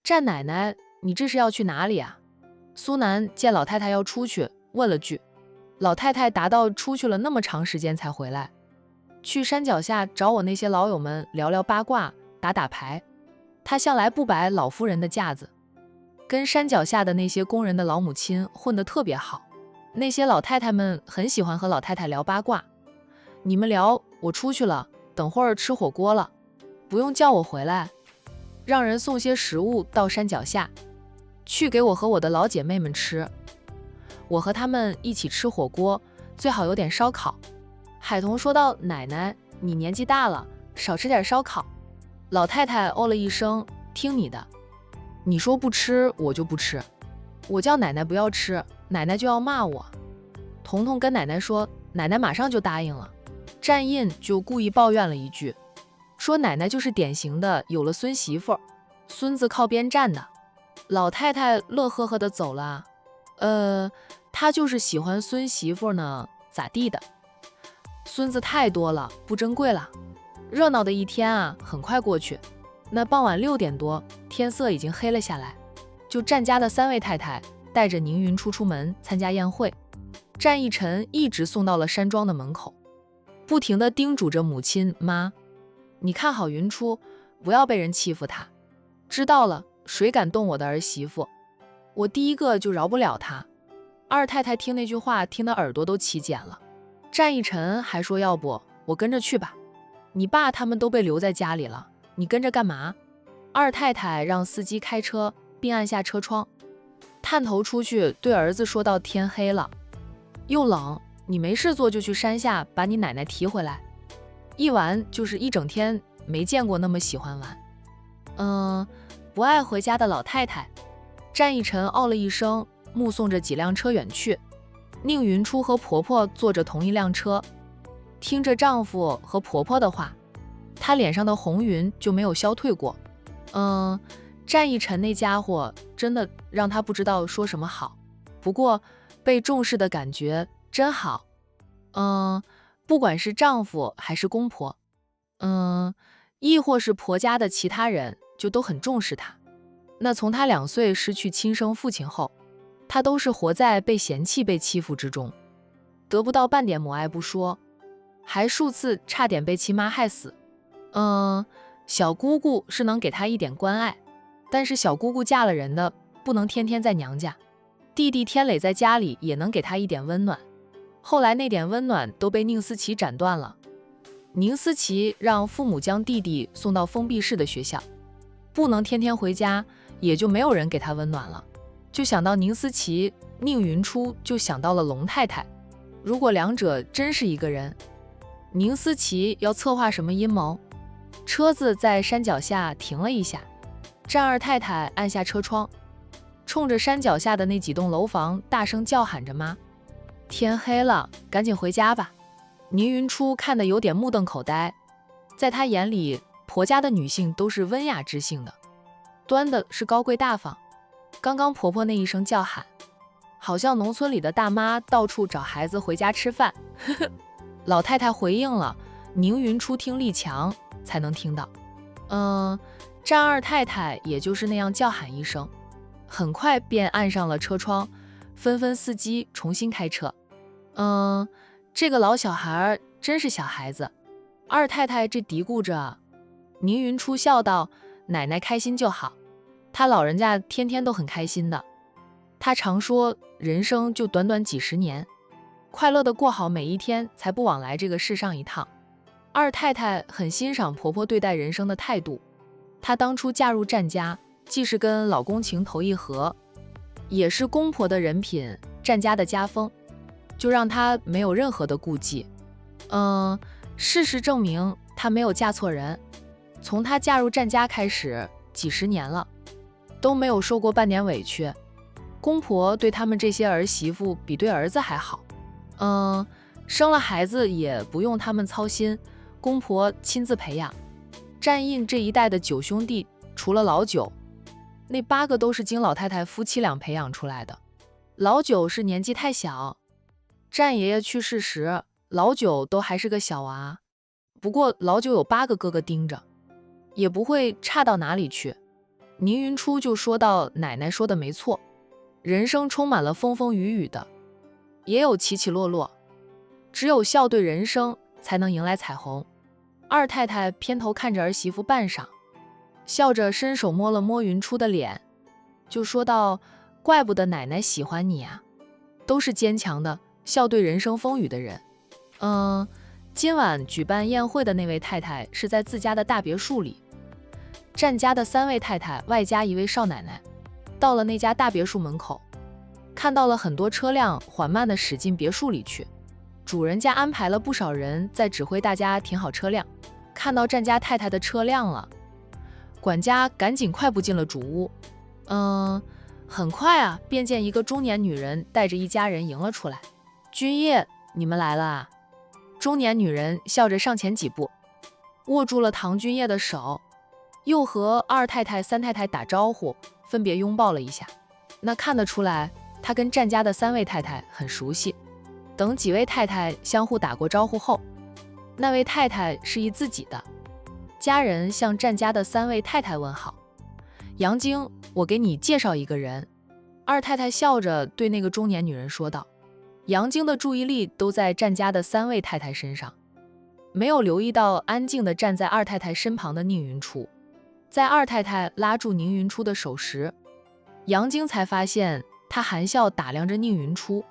战奶奶，你这是要去哪里啊？苏南见老太太要出去，问了句。老太太答道出去了那么长时间才回来，去山脚下找我那些老友们聊聊八卦，打打牌。她向来不摆老夫人的架子，跟山脚下的那些工人的老母亲混得特别好。那些老太太们很喜欢和老太太聊八卦。你们聊，我出去了，等会儿吃火锅了，不用叫我回来，让人送些食物到山脚下，去给我和我的老姐妹们吃。我和他们一起吃火锅，最好有点烧烤。海童说道：奶奶，你年纪大了，少吃点烧烤。老太太哦了一声，听你的，你说不吃我就不吃，我叫奶奶不要吃，奶奶就要骂我。彤彤跟奶奶说，奶奶马上就答应了。战印就故意抱怨了一句，说奶奶就是典型的有了孙媳妇，孙子靠边站的。老太太乐呵呵的走了。她就是喜欢孙媳妇呢，咋地的？孙子太多了，不珍贵了。热闹的一天啊，很快过去。那傍晚6点多，天色已经黑了下来。就战家的3位太太带着宁云出门参加宴会。战一晨一直送到了山庄的门口，不停地叮嘱着母亲妈，你看好云初，不要被人欺负她。知道了，谁敢动我的儿媳妇，我第一个就饶不了她。二太太听那句话听得耳朵都起茧了。战一晨还说，要不我跟着去吧，你爸他们都被留在家里了，你跟着干嘛？二太太让司机开车，并按下车窗，探头出去对儿子说道，天黑了又冷，你没事做就去山下把你奶奶提回来，一玩就是一整天，没见过那么喜欢玩。不爱回家的老太太。战一晨哦了一声，目送着几辆车远去。宁云初和婆婆坐着同一辆车，听着丈夫和婆婆的话，她脸上的红云就没有消退过。战一晨那家伙真的让她不知道说什么好，不过被重视的感觉真好。不管是丈夫还是公婆，亦或是婆家的其他人，就都很重视她。那从她2岁失去亲生父亲后，她都是活在被嫌弃被欺负之中，得不到半点母爱不说，还数次差点被亲妈害死。小姑姑是能给她一点关爱，但是小姑姑嫁了人的，不能天天在娘家。弟弟天磊在家里也能给她一点温暖，后来那点温暖都被宁思琪斩断了。宁思琪让父母将弟弟送到封闭式的学校，不能天天回家，也就没有人给他温暖了。就想到宁思琪，宁云初就想到了龙太太。如果两者真是一个人，宁思琪要策划什么阴谋？车子在山脚下停了一下，战二太太按下车窗，冲着山脚下的那几栋楼房大声叫喊着妈。天黑了，赶紧回家吧。宁云初看得有点目瞪口呆，在她眼里，婆家的女性都是温雅知性的，端的是高贵大方。刚刚婆婆那一声叫喊，好像农村里的大妈到处找孩子回家吃饭。老太太回应了，宁云初听力强才能听到。战二太太也就是那样叫喊一声，很快便按上了车窗，纷纷司机重新开车。这个老小孩真是小孩子，二太太这嘀咕着。宁云初笑道，奶奶开心就好，她老人家天天都很开心的。她常说，人生就短短几十年，快乐的过好每一天，才不枉来这个世上一趟。二太太很欣赏婆婆对待人生的态度，她当初嫁入战家，既是跟老公情投意合，也是公婆的人品，战家的家风，就让她没有任何的顾忌。事实证明她没有嫁错人，从她嫁入战家开始，几十年了，都没有受过半点委屈。公婆对他们这些儿媳妇比对儿子还好，生了孩子也不用他们操心，公婆亲自培养。战印这一代的9兄弟，除了老九，那8个都是经老太太夫妻俩培养出来的。老九是年纪太小，战爷爷去世时，老九都还是个小娃，不过老九有8个哥哥盯着，也不会差到哪里去。宁云初就说到：“奶奶说的没错，人生充满了风风雨雨的，也有起起落落，只有笑对人生，才能迎来彩虹。”二太太偏头看着儿媳妇半晌，笑着伸手摸了摸云初的脸，就说道：“怪不得奶奶喜欢你啊，都是坚强的，笑对人生风雨的人。今晚举办宴会的那位太太是在自家的大别墅里，战家的3位太太外加一位少奶奶，到了那家大别墅门口，看到了很多车辆缓慢地驶进别墅里去。主人家安排了不少人在指挥大家停好车辆。看到战家太太的车辆了，管家赶紧快步进了主屋。很快啊，便见一个中年女人带着一家人迎了出来。君夜，你们来了啊！中年女人笑着上前几步，握住了唐君夜的手，又和二太太、三太太打招呼，分别拥抱了一下。那看得出来，她跟战家的3位太太很熟悉。等几位太太相互打过招呼后，那位太太示意自己的家人向战家的3位太太问好。杨晶，我给你介绍一个人。二太太笑着对那个中年女人说道。杨晶的注意力都在战家的3位太太身上，没有留意到安静地站在二太太身旁的宁云初。在二太太拉住宁云初的手时，杨晶才发现她含笑打量着宁云初，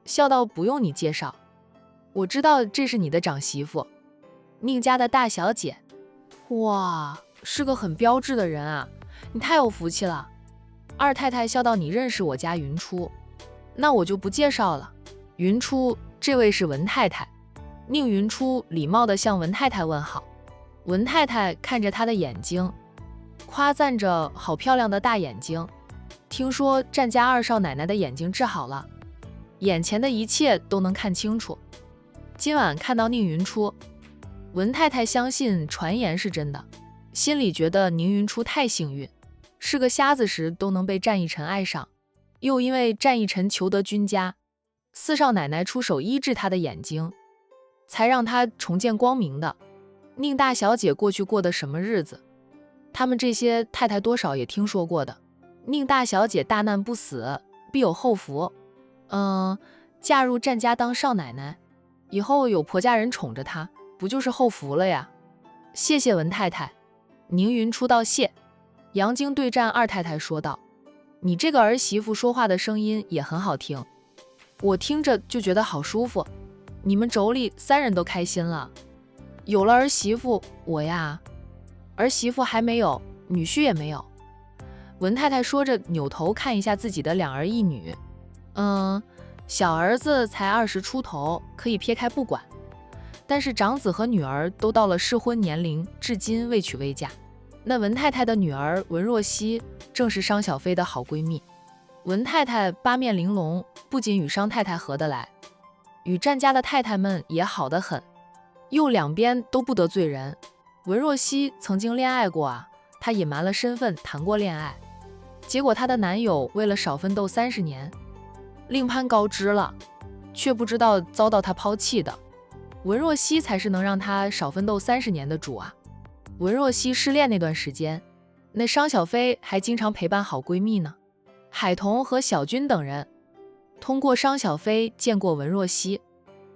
笑道：“不用你介绍，我知道这是你的长媳妇，宁家的大小姐。哇，是个很标致的人啊，你太有福气了。”二太太笑道：“你认识我家云初，那我就不介绍了。云初，这位是文太太。”宁云初礼貌地向文太太问好。文太太看着她的眼睛，夸赞着：“好漂亮的大眼睛，听说战家二少奶奶的眼睛治好了，眼前的一切都能看清楚。”今晚看到宁云初，文太太相信传言是真的，心里觉得宁云初太幸运，是个瞎子时都能被战义臣爱上，又因为战义臣求得君家4少奶奶出手医治他的眼睛，才让他重见光明的。宁大小姐过去过的什么日子，他们这些太太多少也听说过的。宁大小姐大难不死，必有后福。嫁入战家当少奶奶，以后有婆家人宠着她，不就是后福了呀？谢谢文太太。宁云初道谢。杨晶对战二太太说道：“你这个儿媳妇说话的声音也很好听，我听着就觉得好舒服。你们妯娌3人都开心了。有了儿媳妇，我呀，儿媳妇还没有，女婿也没有。”文太太说着，扭头看一下自己的2儿1女。小儿子才20出头，可以撇开不管，但是长子和女儿都到了适婚年龄，至今未娶未嫁。那文太太的女儿文若曦正是商小飞的好闺蜜。文太太八面玲珑，不仅与商太太合得来，与战家的太太们也好得很，又两边都不得罪人。文若曦曾经恋爱过啊，她隐瞒了身份谈过恋爱，结果她的男友为了少奋斗30年，另攀高枝了，却不知道遭到她抛弃的。文若曦才是能让她少奋斗30年的主啊。文若曦失恋那段时间，那商小飞还经常陪伴好闺蜜呢。海彤和小军等人通过商小飞见过文若曦，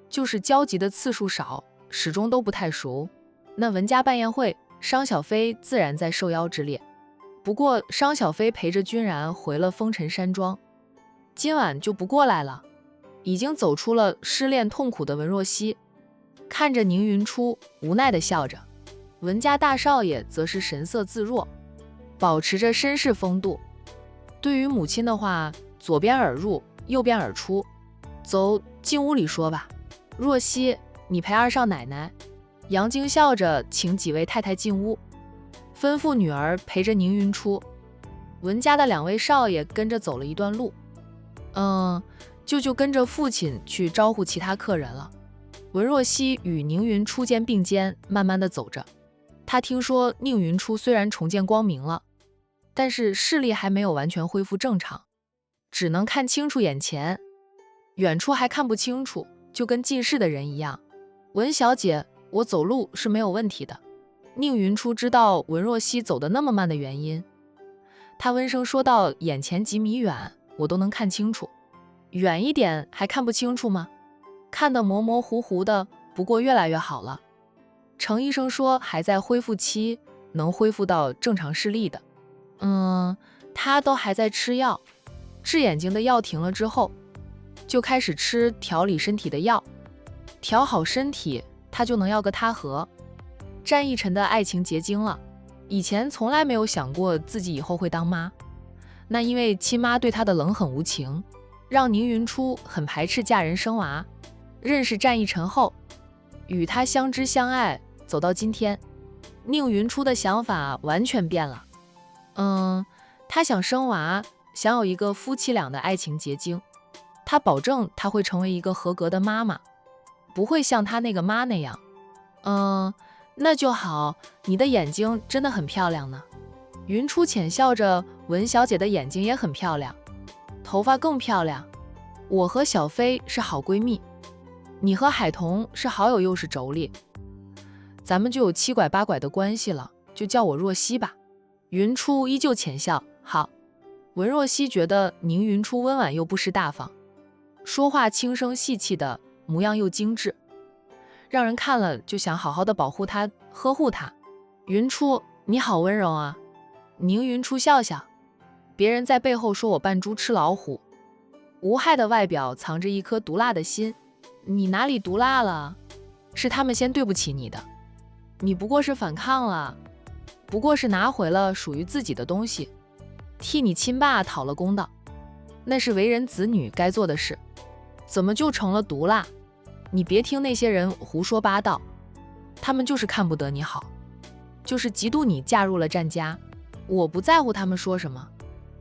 就是交集的次数少，始终都不太熟。那文家办宴会，商小飞自然在受邀之列。不过商小飞陪着君然回了风尘山庄，今晚就不过来了。已经走出了失恋痛苦的文若曦看着宁云初，无奈地笑着。文家大少爷则是神色自若，保持着绅士风度。对于母亲的话，左边耳入，右边耳出。走进屋里说吧。若曦，你陪二少奶奶。杨晶笑着请几位太太进屋，吩咐女儿陪着宁云初。文家的2位少爷跟着走了一段路，舅舅跟着父亲去招呼其他客人了。文若曦与宁云初肩并肩，慢慢地走着。他听说宁云初虽然重见光明了，但是视力还没有完全恢复正常，只能看清楚眼前，远处还看不清楚，就跟近视的人一样。文小姐，我走路是没有问题的。宁云初知道文若曦走得那么慢的原因，他温声说到眼前几米远，我都能看清楚。远一点还看不清楚吗？看得模模糊糊的，不过越来越好了。程医生说还在恢复期，能恢复到正常视力的。他都还在吃药，治眼睛的药停了之后，就开始吃调理身体的药。调好身体，他就能要个他和。战奕晨的爱情结晶了，以前从来没有想过自己以后会当妈。那因为亲妈对他的冷狠无情，让宁云初很排斥嫁人生娃。认识战奕晨后，与他相知相爱，走到今天，宁云初的想法完全变了。他想生娃，想有一个夫妻俩的爱情结晶。他保证他会成为一个合格的妈妈，不会像他那个妈那样。那就好，你的眼睛真的很漂亮呢。云初浅笑着，文小姐的眼睛也很漂亮，头发更漂亮。我和小飞是好闺蜜，你和海童是好友又是妯娌，咱们就有七拐八拐的关系了，就叫我若曦吧。云初依旧浅笑，好。文若曦觉得宁云初温婉又不失大方，说话轻声细气的，模样又精致，让人看了就想好好的保护她，呵护她。云初，你好温柔啊。宁云初笑笑，别人在背后说我扮猪吃老虎，无害的外表藏着一颗毒辣的心。你哪里毒辣了？是他们先对不起你的，你不过是反抗了，不过是拿回了属于自己的东西，替你亲爸讨了公道，那是为人子女该做的事，怎么就成了毒辣？你别听那些人胡说八道，他们就是看不得你好，就是嫉妒你嫁入了战家。我不在乎他们说什么。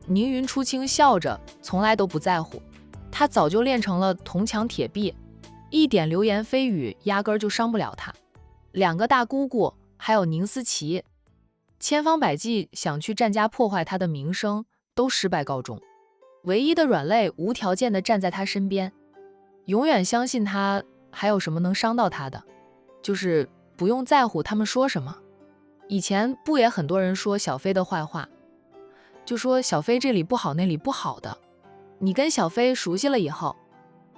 宁云初轻笑着，从来都不在乎，他早就练成了铜墙铁壁，一点流言蜚语压根儿就伤不了他。两个大姑姑还有宁思琪，千方百计想去战家破坏他的名声，都失败告终。唯一的软肋无条件地站在他身边，永远相信他，还有什么能伤到他的？就是不用在乎他们说什么。以前不也很多人说小飞的坏话，就说小飞这里不好那里不好的。你跟小飞熟悉了以后，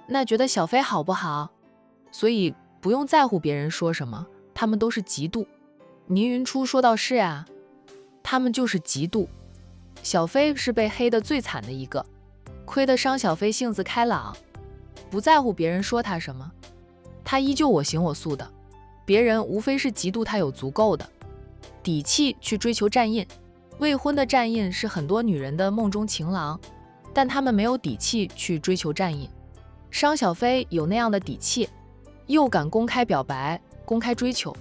那觉得小飞好不好？所以不用在乎别人说什么，他们都是嫉妒。宁云初说到是啊，他们就是嫉妒。小飞是被黑得最惨的一个，亏得商小飞性子开朗，不在乎别人说他什么，他依旧我行我素的。别人无非是嫉妒他有足够的底气去追求战印。未婚的战印是很多女人的梦中情郎，但他们没有底气去追求战印。商小飞有那样的底气，又敢公开表白，公开追求，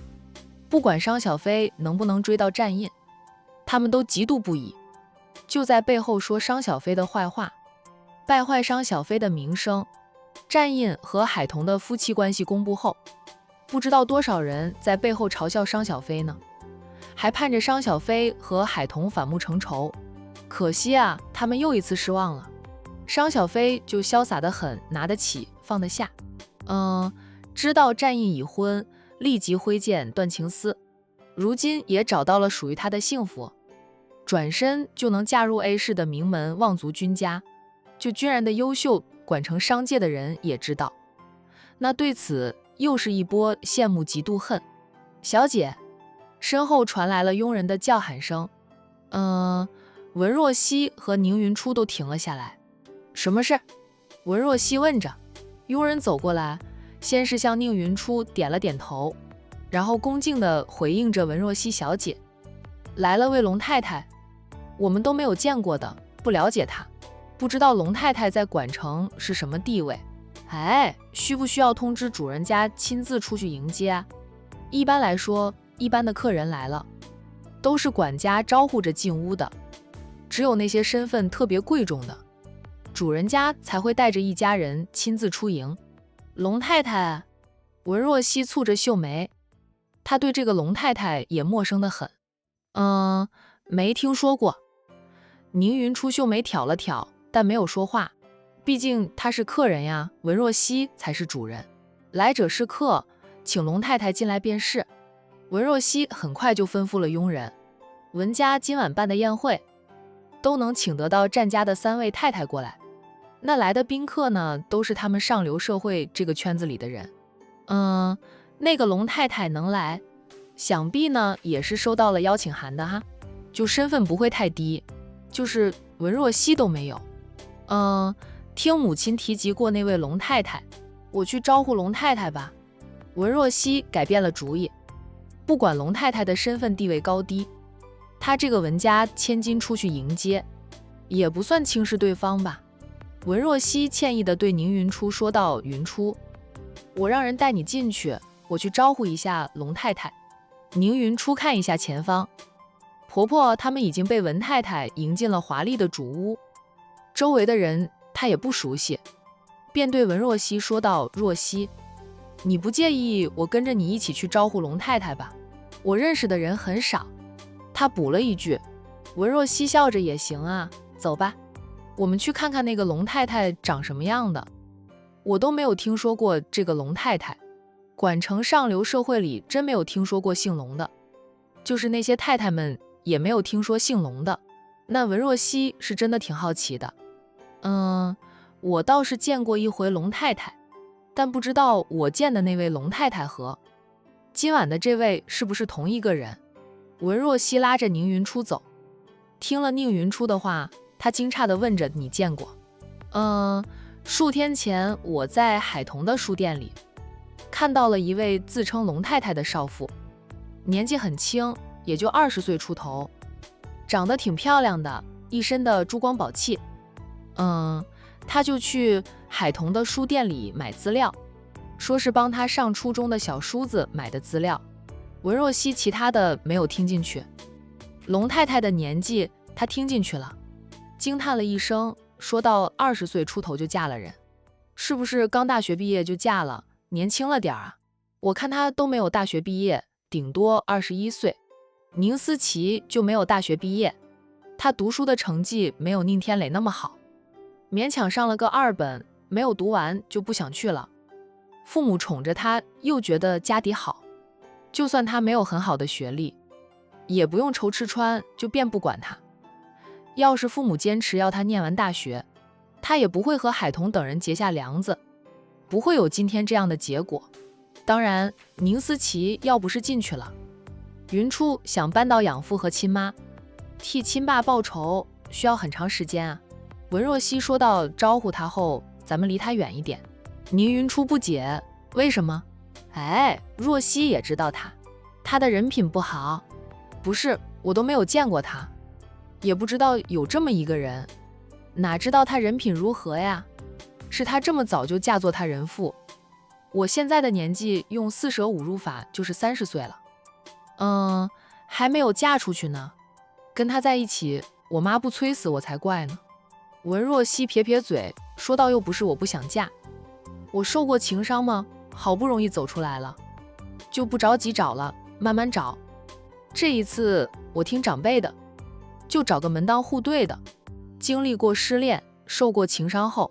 不管商小飞能不能追到战印，他们都嫉妒不已，就在背后说商小飞的坏话，败坏商小飞的名声。战印和海童的夫妻关系公布后，不知道多少人在背后嘲笑商小飞呢，还盼着商小飞和海童反目成仇。可惜啊，他们又一次失望了。商小飞就潇洒得很，拿得起放得下。知道战印已婚，立即挥剑断情丝，如今也找到了属于他的幸福，转身就能嫁入 A 市的名门望族君家。就军人的优秀，管成商界的人也知道，那对此又是一波羡慕嫉妒恨。小姐，身后传来了佣人的叫喊声。文若曦和宁云初都停了下来。什么事？文若曦问着。佣人走过来，先是向宁云初点了点头，然后恭敬地回应着文若曦小姐。来了位龙太太，我们都没有见过的，不了解她，不知道龙太太在管城是什么地位。需不需要通知主人家亲自出去迎接啊？一般来说，一般的客人来了，都是管家招呼着进屋的，只有那些身份特别贵重的，主人家才会带着一家人亲自出迎。龙太太，文若曦蹙着秀眉，她对这个龙太太也陌生得很。没听说过。宁云初秀眉挑了挑，但没有说话，毕竟他是客人呀，文若曦才是主人。来者是客，请龙太太进来便是。文若曦很快就吩咐了佣人，文家今晚办的宴会，都能请得到战家的3位太太过来。那来的宾客呢，都是他们上流社会这个圈子里的人。那个龙太太能来，想必呢也是收到了邀请函的哈，就身份不会太低，就是文若曦都没有。听母亲提及过那位龙太太，我去招呼龙太太吧。文若曦改变了主意，不管龙太太的身份地位高低，她这个文家千金出去迎接，也不算轻视对方吧。文若曦歉意地对宁云初说道：“云初，我让人带你进去，我去招呼一下龙太太。”宁云初看一下前方，婆婆他们已经被文太太迎进了华丽的主屋，周围的人她也不熟悉，便对文若曦说道：“若曦，你不介意我跟着你一起去招呼龙太太吧？我认识的人很少。”她补了一句。文若曦笑着：“也行啊，走吧，我们去看看那个龙太太长什么样的。我都没有听说过这个龙太太，管城上流社会里真没有听说过姓龙的，就是那些太太们也没有听说姓龙的。那文若曦是真的挺好奇的。我倒是见过一回龙太太，但不知道我见的那位龙太太和今晚的这位是不是同一个人？”文若曦拉着宁云初走，听了宁云初的话，她惊诧地问着：“你见过？”数天前我在海童的书店里看到了一位自称龙太太的少妇，年纪很轻，也就20岁出头，长得挺漂亮的，一身的珠光宝气。她就去海童的书店里买资料，说是帮她上初中的小叔子买的资料。文若曦其他的没有听进去，龙太太的年纪她听进去了，惊叹了一声，说到20岁出头就嫁了人，是不是刚大学毕业就嫁了，年轻了点啊？我看她都没有大学毕业，顶多21岁。宁思琪就没有大学毕业，她读书的成绩没有宁天磊那么好，勉强上了个2本，没有读完就不想去了。父母宠着她，又觉得家底好，就算她没有很好的学历，也不用愁吃穿，就便不管她。要是父母坚持要她念完大学，她也不会和海童等人结下梁子，不会有今天这样的结果。当然，宁思琪要不是进去了，云初想扳倒养父和亲妈，替亲爸报仇，需要很长时间啊。文若曦说到：“招呼他后，咱们离他远一点。”宁云初不解，为什么？若曦也知道他的人品不好。不是，我都没有见过他，也不知道有这么一个人，哪知道他人品如何呀？是他这么早就嫁作他人妇，我现在的年纪用四舍五入法就是30岁了，还没有嫁出去呢，跟他在一起，我妈不催死我才怪呢。文若曦撇撇嘴，说道：“又不是我不想嫁，我受过情伤吗？好不容易走出来了，就不着急找了，慢慢找。这一次我听长辈的，就找个门当户对的，经历过失恋，受过情伤后。”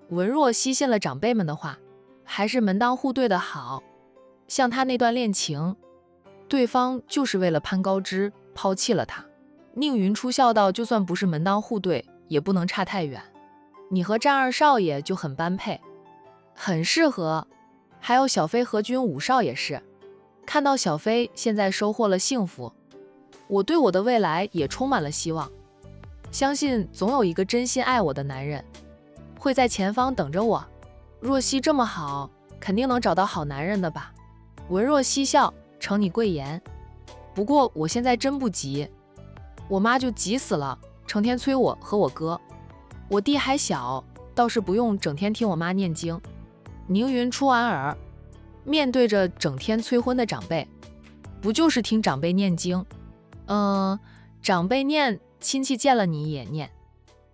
文若曦信了长辈们的话，还是门当户对的好。像他那段恋情，对方就是为了攀高枝抛弃了他。宁云初笑道：“就算不是门当户对，也不能差太远。你和战二少爷就很般配，很适合。还有小飞和君5少也是。看到小飞现在收获了幸福，我对我的未来也充满了希望。相信总有一个真心爱我的男人，会在前方等着我。若曦这么好，肯定能找到好男人的吧？”文若曦笑：“承你贵言。不过我现在真不急，我妈就急死了，成天催我和我哥。我弟还小，倒是不用整天听我妈念经。”宁云初莞尔，面对着整天催婚的长辈，不就是听长辈念经？长辈念，亲戚见了你也念。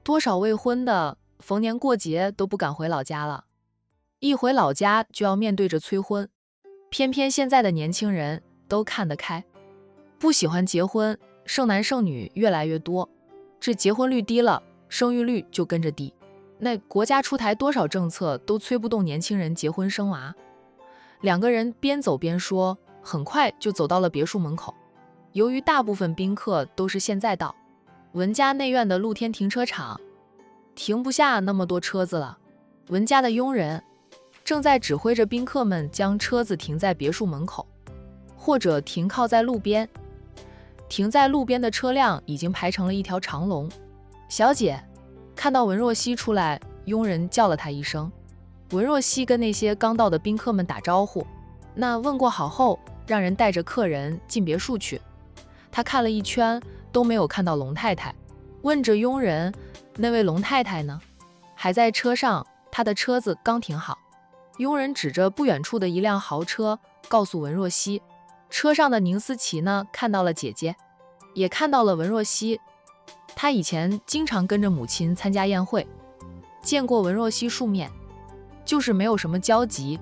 多少未婚的逢年过节都不敢回老家了，一回老家就要面对着催婚。偏偏现在的年轻人都看得开，不喜欢结婚，剩男剩女越来越多，这结婚率低了，生育率就跟着低。那国家出台多少政策都催不动年轻人结婚生娃。两个人边走边说，很快就走到了别墅门口。由于大部分宾客都是现在到，文家内院的露天停车场停不下那么多车子了，文家的佣人正在指挥着宾客们将车子停在别墅门口，或者停靠在路边。停在路边的车辆已经排成了一条长龙。小姐，看到文若曦出来，佣人叫了她一声。文若曦跟那些刚到的宾客们打招呼，那问过好后，让人带着客人进别墅去。她看了一圈都没有看到龙太太，问着佣人，那位龙太太呢？还在车上，她的车子刚停好。佣人指着不远处的一辆豪车，告诉文若曦，车上的宁思琪呢，看到了姐姐，也看到了文若曦。她以前经常跟着母亲参加宴会，见过文若曦数面，就是没有什么交集。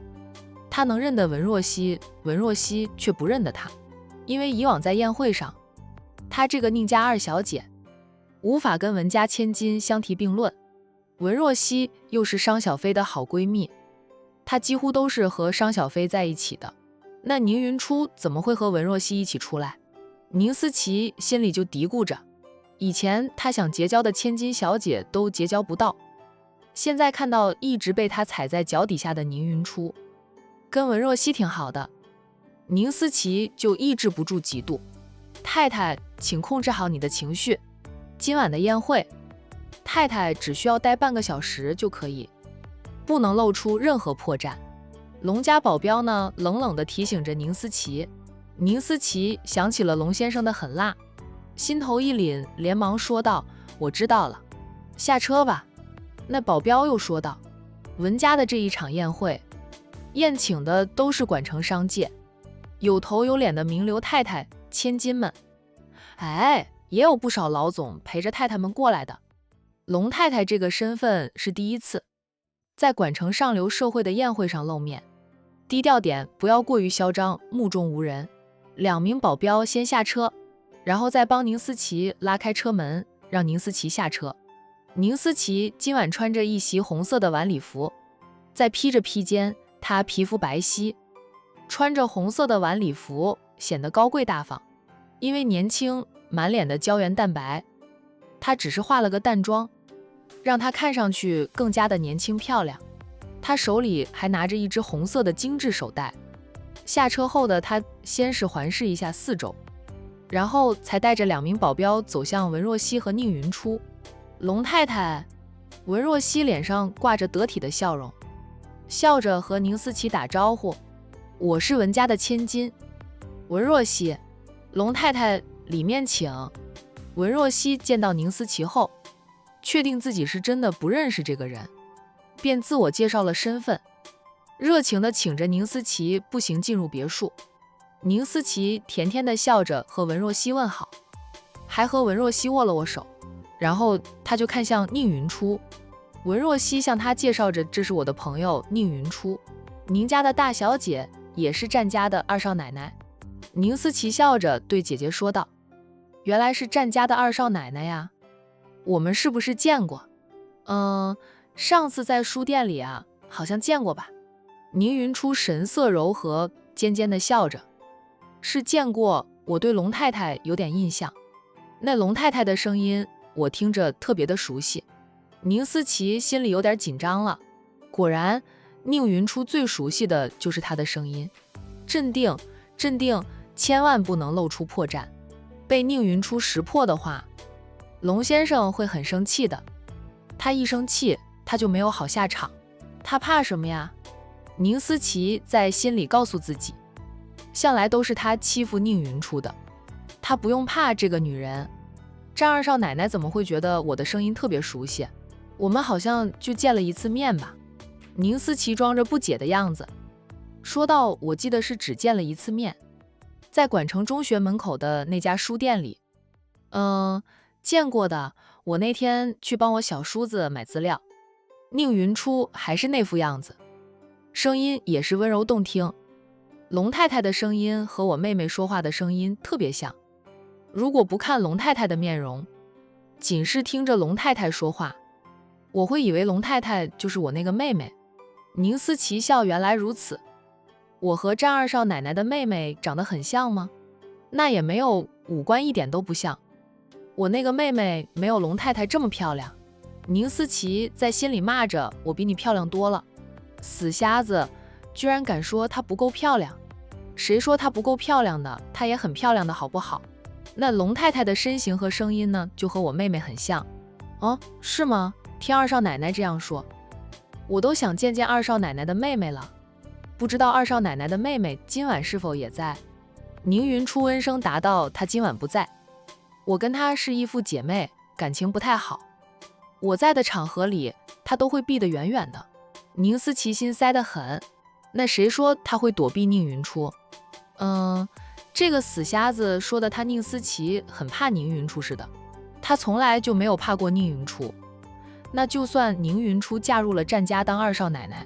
她能认得文若曦，文若曦却不认得她，因为以往在宴会上，她这个宁家二小姐无法跟文家千金相提并论。文若曦又是商小飞的好闺蜜，她几乎都是和商小飞在一起的。那宁云初怎么会和文若曦一起出来？宁思琪心里就嘀咕着，以前她想结交的千金小姐都结交不到，现在看到一直被她踩在脚底下的宁云初，跟文若曦挺好的，宁思琪就抑制不住嫉妒。太太，请控制好你的情绪，今晚的宴会，太太只需要待半个小时就可以，不能露出任何破绽。龙家保镖呢，冷冷地提醒着宁思琪。宁思琪想起了龙先生的狠辣，心头一凛，连忙说道：“我知道了，下车吧。”那保镖又说道：“文家的这一场宴会，宴请的都是管城商界有头有脸的名流太太、千金们，也有不少老总陪着太太们过来的。龙太太这个身份是第一次在管城上流社会的宴会上露面，低调点，不要过于嚣张，目中无人。”2名保镖先下车，然后再帮宁思琪拉开车门，让宁思琪下车。宁思琪今晚穿着一袭红色的晚礼服，再披着披肩，她皮肤白皙，穿着红色的晚礼服显得高贵大方。因为年轻，满脸的胶原蛋白，她只是化了个淡妆，让她看上去更加的年轻漂亮。她手里还拿着一只红色的精致手袋。下车后的她先是环视一下四周，然后才带着2名保镖走向文若曦和宁云初。龙太太，文若曦脸上挂着得体的笑容，笑着和宁思琪打招呼：“我是文家的千金，文若曦。”龙太太，里面请。文若曦见到宁思琪后，确定自己是真的不认识这个人，便自我介绍了身份，热情地请着宁思琪步行进入别墅。宁思琪甜甜地笑着和文若曦问好，还和文若曦握了握手，然后他就看向宁云初。文若曦向他介绍着，这是我的朋友宁云初，宁家的大小姐，也是战家的二少奶奶。宁思琪笑着对姐姐说道：“原来是战家的二少奶奶呀，我们是不是见过？上次在书店里啊，好像见过吧？”宁云初神色柔和，尖尖地笑着：“是见过，我对龙太太有点印象。那龙太太的声音，我听着特别的熟悉。”宁思琪心里有点紧张了，果然，宁云初最熟悉的就是她的声音。镇定，镇定，千万不能露出破绽。被宁云初识破的话，龙先生会很生气的。他一生气，他就没有好下场。他怕什么呀？宁思琪在心里告诉自己，向来都是他欺负宁云初的，他不用怕这个女人。张二少奶奶怎么会觉得我的声音特别熟悉？我们好像就见了一次面吧？宁思琪装着不解的样子说道：“我记得是只见了一次面，在管城中学门口的那家书店里。见过的，我那天去帮我小叔子买资料。”宁云初还是那副样子，声音也是温柔动听。龙太太的声音和我妹妹说话的声音特别像，如果不看龙太太的面容，仅是听着龙太太说话，我会以为龙太太就是我那个妹妹。宁思琪笑，原来如此。我和张二少奶奶的妹妹长得很像吗？那也没有，五官一点都不像。我那个妹妹没有龙太太这么漂亮。宁思琪在心里骂着，我比你漂亮多了。死瞎子，居然敢说她不够漂亮。谁说她不够漂亮的？她也很漂亮的好不好？那龙太太的身形和声音呢，就和我妹妹很像。哦，是吗？听二少奶奶这样说，我都想见见二少奶奶的妹妹了。不知道二少奶奶的妹妹今晚是否也在？宁云初温声答道：她今晚不在。我跟她是义父姐妹，感情不太好。我在的场合里，她都会避得远远的。宁思琪心塞得很，那谁说她会躲避宁云初？这个死瞎子说的他宁思琪很怕宁云初似的，他从来就没有怕过宁云初。那就算宁云初嫁入了战家当二少奶奶，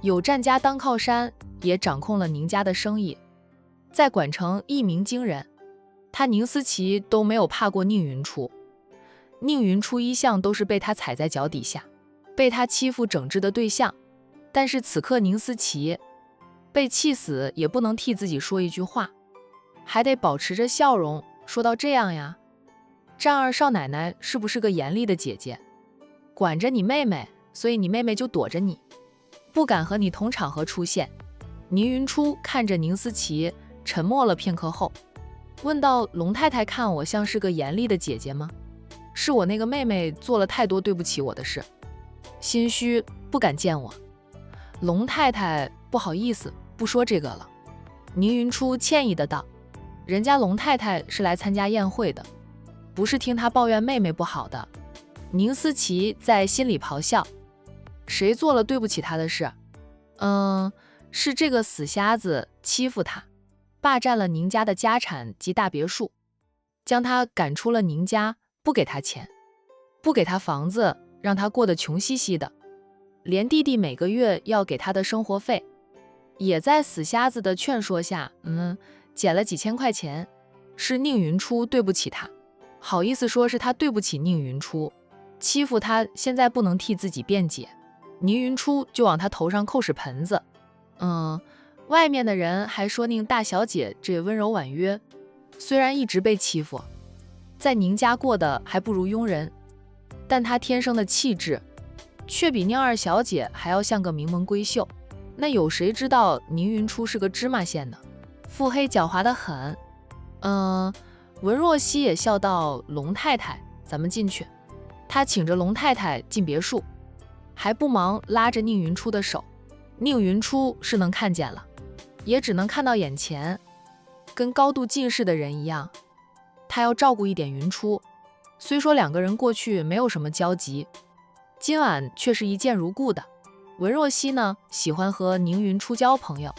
有战家当靠山，也掌控了宁家的生意，在管城一鸣惊人，他宁思琪都没有怕过宁云初。宁云初一向都是被他踩在脚底下，被他欺负整治的对象，但是此刻宁思琪被气死也不能替自己说一句话，还得保持着笑容，说到这样呀，战二少奶奶是不是个严厉的姐姐，管着你妹妹，所以你妹妹就躲着你，不敢和你同场合出现。宁云初看着宁思琪，沉默了片刻后，问道：龙太太看我像是个严厉的姐姐吗？是我那个妹妹做了太多对不起我的事，心虚不敢见我。龙太太不好意思，不说这个了。宁云初歉意的道：人家龙太太是来参加宴会的，不是听她抱怨妹妹不好的。宁思琪在心里咆哮，谁做了对不起她的事？是这个死瞎子欺负她，霸占了宁家的家产及大别墅，将她赶出了宁家，不给她钱，不给她房子，让她过得穷兮兮的，连弟弟每个月要给她的生活费，也在死瞎子的劝说下，减了几千块钱。是宁云初对不起他，好意思说是他对不起宁云初，欺负他，现在不能替自己辩解，宁云初就往他头上扣屎盆子。外面的人还说宁大小姐这温柔婉约，虽然一直被欺负，在宁家过得还不如佣人，但她天生的气质却比宁二小姐还要像个名门闺秀。那有谁知道宁云初是个芝麻馅呢？腹黑狡猾得很。文若曦也笑道：龙太太，咱们进去。她请着龙太太进别墅，还不忙拉着宁云初的手。宁云初是能看见了，也只能看到眼前，跟高度近视的人一样。他要照顾一点云初，虽说两个人过去没有什么交集，今晚却是一见如故的。文若曦呢，喜欢和宁云初交朋友。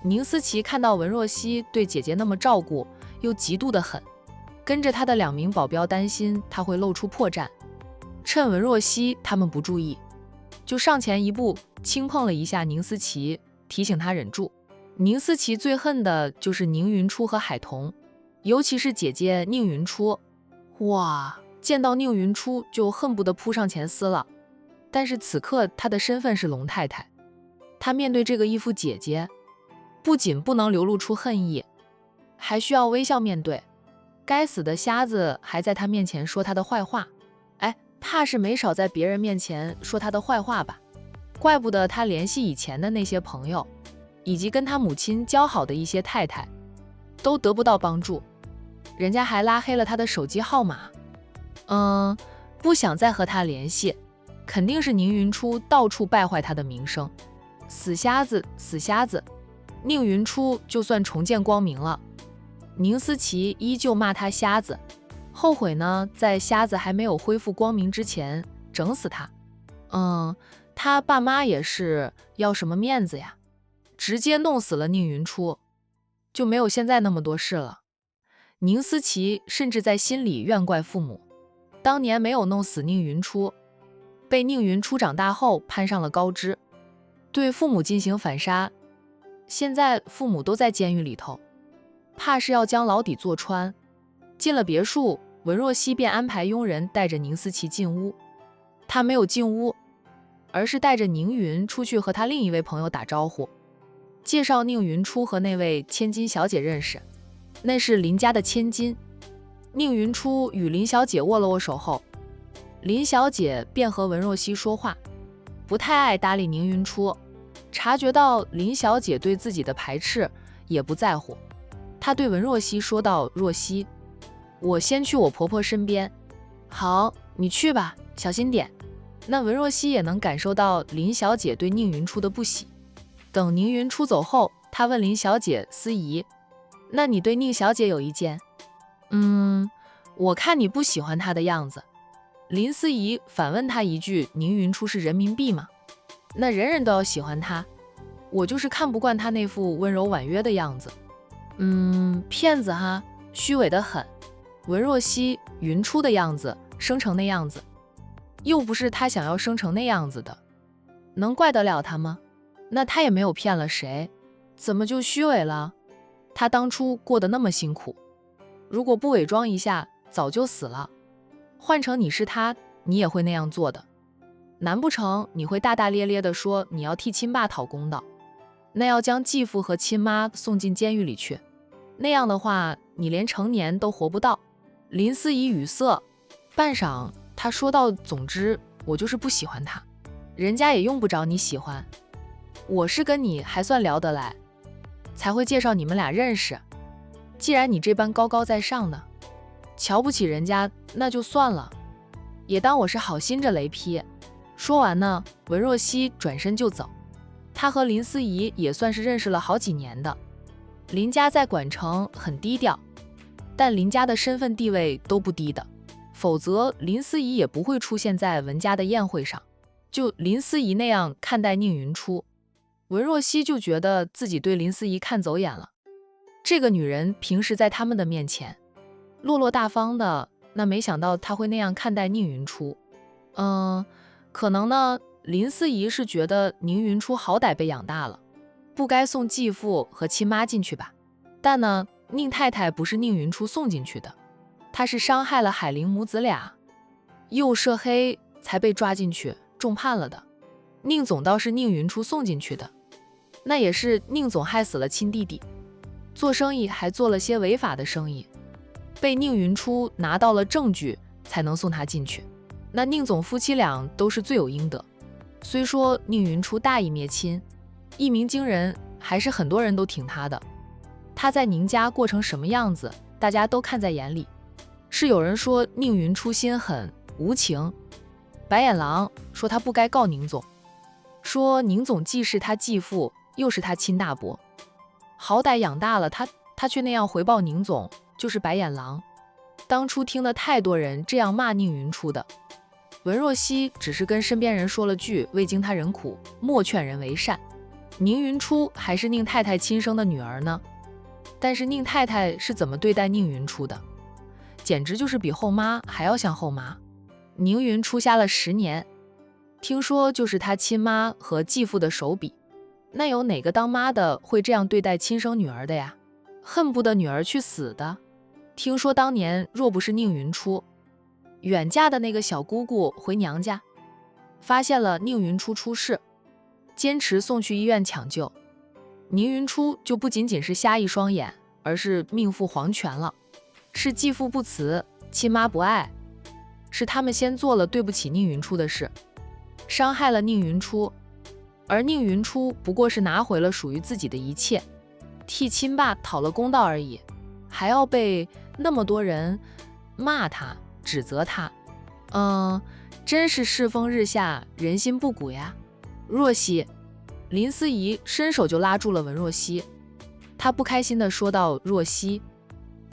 宁思琪看到文若曦对姐姐那么照顾，又嫉妒得很，跟着她的2名保镖担心她会露出破绽，趁文若曦他们不注意，就上前一步轻碰了一下宁思琪，提醒她忍住。宁思琪最恨的就是宁云初和海童，尤其是姐姐宁云初。哇，见到宁云初就恨不得扑上前撕了。但是此刻她的身份是龙太太，她面对这个义父姐姐，不仅不能流露出恨意，还需要微笑面对。该死的瞎子还在她面前说她的坏话，怕是没少在别人面前说她的坏话吧？怪不得她联系以前的那些朋友，以及跟她母亲交好的一些太太，都得不到帮助，人家还拉黑了她的手机号码。不想再和她联系，肯定是宁云初到处败坏她的名声。死瞎子，死瞎子！宁云初就算重见光明了，宁思琪依旧骂他瞎子，后悔呢，在瞎子还没有恢复光明之前整死他。他爸妈也是要什么面子呀，直接弄死了宁云初，就没有现在那么多事了。宁思琪甚至在心里怨怪父母，当年没有弄死宁云初，被宁云初长大后攀上了高枝，对父母进行反杀。现在父母都在监狱里头，怕是要将牢底坐穿。进了别墅，文若曦便安排佣人带着宁思琪进屋。她没有进屋，而是带着宁云出去和她另一位朋友打招呼，介绍宁云初和那位千金小姐认识，那是林家的千金。宁云初与林小姐握了握手后，林小姐便和文若曦说话，不太爱搭理宁云初。察觉到林小姐对自己的排斥，也不在乎。她对文若曦说道：“若曦，我先去我婆婆身边。”“好，你去吧，小心点。”那文若曦也能感受到林小姐对宁云初的不喜。等宁云初走后，她问林小姐：“司仪，那你对宁小姐有意见？”“我看你不喜欢她的样子。”林司仪反问她一句：“宁云初是人民币吗？那人人都要喜欢她，我就是看不惯她那副温柔婉约的样子。”“骗子哈，虚伪得很。文若曦、云初的样子生成那样子，又不是她想要生成那样子的，能怪得了她吗？那她也没有骗了谁，怎么就虚伪了？她当初过得那么辛苦，如果不伪装一下，早就死了。换成你是她，你也会那样做的。难不成你会大大咧咧地说你要替亲爸讨公道？那要将继父和亲妈送进监狱里去，那样的话，你连成年都活不到。”林思怡语塞，半晌，他说道：“总之，我就是不喜欢他，人家也用不着你喜欢。我是跟你还算聊得来，才会介绍你们俩认识。既然你这般高高在上的，瞧不起人家，那就算了，也当我是好心着雷劈。”说完呢，文若曦转身就走。她和林思怡也算是认识了好几年的。林家在管城很低调，但林家的身份地位都不低的，否则林思怡也不会出现在文家的宴会上。就林思怡那样看待宁云初，文若曦就觉得自己对林思怡看走眼了。这个女人平时在他们的面前落落大方的，那没想到她会那样看待宁云初。可能呢，林思怡是觉得宁云初好歹被养大了，不该送继父和亲妈进去吧。但呢，宁太太不是宁云初送进去的，她是伤害了海玲母子俩，又涉黑才被抓进去重判了的。宁总倒是宁云初送进去的，那也是宁总害死了亲弟弟，做生意还做了些违法的生意，被宁云初拿到了证据才能送他进去。那宁总夫妻俩都是罪有应得。虽说宁云初大义灭亲，一鸣惊人，还是很多人都挺他的。他在宁家过成什么样子，大家都看在眼里。是有人说宁云初心狠无情，白眼狼说他不该告宁总，说宁总既是他继父，又是他亲大伯，好歹养大了他，他却那样回报宁总，就是白眼狼。当初听了太多人这样骂宁云初的，文若曦只是跟身边人说了句未经他人苦，莫劝人为善。宁云初还是宁太太亲生的女儿呢，但是宁太太是怎么对待宁云初的，简直就是比后妈还要像后妈。宁云初瞎了10年，听说就是他亲妈和继父的手笔，那有哪个当妈的会这样对待亲生女儿的呀？恨不得女儿去死的。听说当年若不是宁云初远嫁的那个小姑姑回娘家，发现了宁云初出事，坚持送去医院抢救，宁云初就不仅仅是瞎一双眼，而是命赴黄泉了。是继父不慈，亲妈不爱，是他们先做了对不起宁云初的事，伤害了宁云初，而宁云初不过是拿回了属于自己的一切，替亲爸讨了公道而已，还要被那么多人骂他指责他，真是世风日下，人心不古呀。若曦，林思怡伸手就拉住了文若曦，她不开心地说道：“若曦，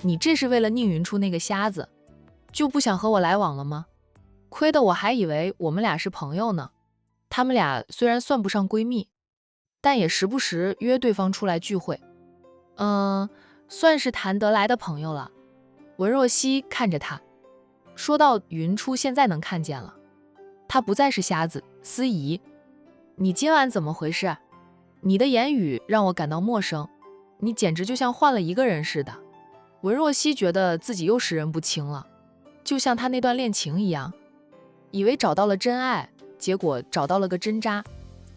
你这是为了宁云初那个瞎子，就不想和我来往了吗？亏得我还以为我们俩是朋友呢。他们俩虽然算不上闺蜜，但也时不时约对方出来聚会，算是谈得来的朋友了。”文若曦看着他说道：“云初现在能看见了，他不再是瞎子。思怡，你今晚怎么回事？你的言语让我感到陌生，你简直就像换了一个人似的。”文若曦觉得自己又识人不清了，就像他那段恋情一样，以为找到了真爱，结果找到了个针扎。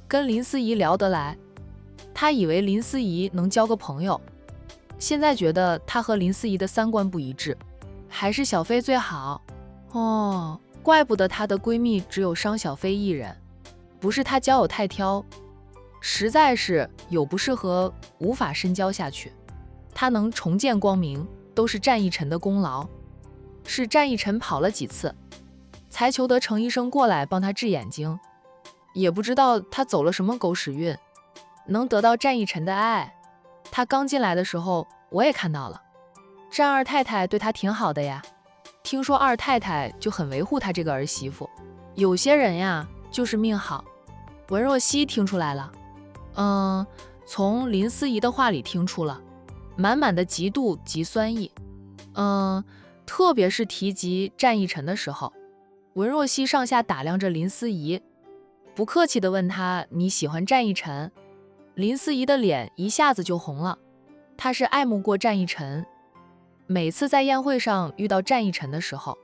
跟林思怡聊得来，他以为林思怡能交个朋友，现在觉得他和林思怡的三观不一致，还是小飞最好。哦，怪不得她的闺蜜只有商小飞一人，不是她交友太挑，实在是有不适合，无法深交下去。她能重见光明，都是战逸晨的功劳。是战逸晨跑了几次，才求得程医生过来帮他治眼睛。也不知道他走了什么狗屎运，能得到战逸晨的爱。他刚进来的时候，我也看到了，战二太太对他挺好的呀。听说二太太就很维护他这个儿媳妇。有些人呀，就是命好。文若曦听出来了，从林思怡的话里听出了满满的嫉妒及酸意。特别是提及战逸晨的时候，文若曦上下打量着林思怡，不客气地问她：“你喜欢战逸晨？”林思怡的脸一下子就红了。她是爱慕过战逸晨，每次在宴会上遇到战逸晨的时候，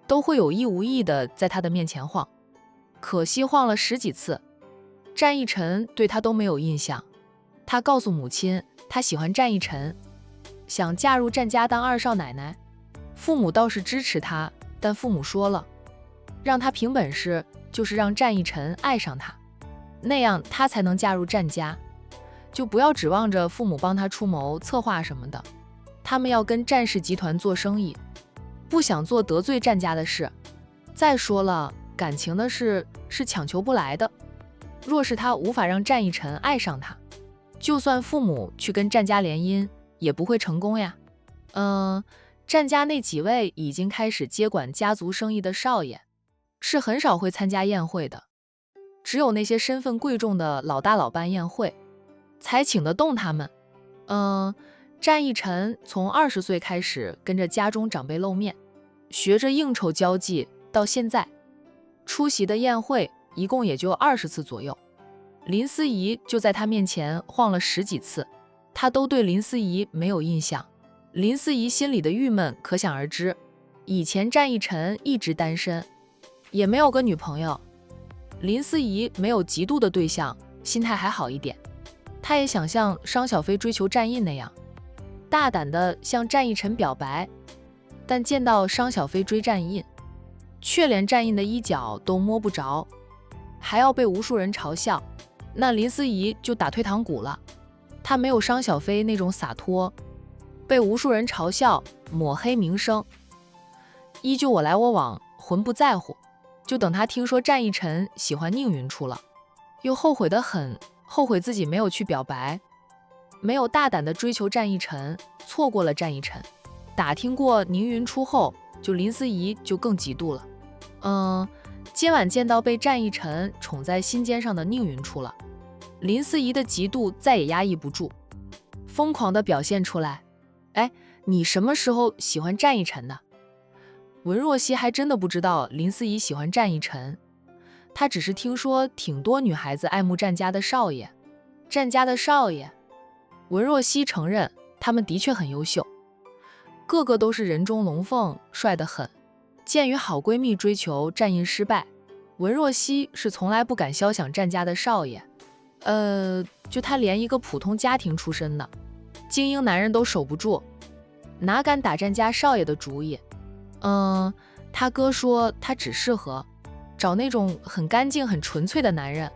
都会有意无意地在他的面前晃。可惜晃了10几次，战逸晨对她都没有印象。她告诉母亲，她喜欢战逸晨，想嫁入战家当二少奶奶。父母倒是支持她，但父母说了，让她凭本事，就是让战逸晨爱上她，那样她才能嫁入战家，就不要指望着父母帮她出谋策划什么的。他们要跟战氏集团做生意，不想做得罪战家的事。再说了，感情的事是强求不来的。若是她无法让战逸晨爱上她，就算父母去跟战家联姻，也不会成功呀。战家那几位已经开始接管家族生意的少爷，是很少会参加宴会的，只有那些身份贵重的老大老办宴会，才请得动他们。战逸晨从20岁开始跟着家中长辈露面，学着应酬交际，到现在出席的宴会一共也就20次左右。林思怡就在他面前晃了10几次，他都对林思怡没有印象。林思怡心里的郁闷可想而知。以前战逸晨一直单身，也没有个女朋友。林思怡没有嫉妒的对象，心态还好一点。她也想像商小飞追求战印那样，大胆的向战逸晨表白，但见到商小飞追战印，却连战印的衣角都摸不着，还要被无数人嘲笑，那林思怡就打退堂鼓了。她没有商小飞那种洒脱，被无数人嘲笑，抹黑名声，依旧我来我往，浑不在乎。就等他听说战逸晨喜欢宁云初了，又后悔得很，后悔自己没有去表白，没有大胆的追求战逸晨，错过了战逸晨。打听过宁云初后，就林思怡就更嫉妒了。今晚见到被战逸晨宠在心尖上的宁云初了，林思怡的嫉妒再也压抑不住，疯狂地表现出来。哎，你什么时候喜欢战逸晨的？文若曦还真的不知道林思怡喜欢战逸晨，她只是听说挺多女孩子爱慕战家的少爷。战家的少爷，文若曦承认他们的确很优秀，个个都是人中龙凤，帅得很。鉴于好闺蜜追求战印失败，文若曦是从来不敢肖想战家的少爷。就她连一个普通家庭出身的精英男人都守不住，哪敢打战家少爷的主意？他哥说他只适合找那种很干净很纯粹的男人，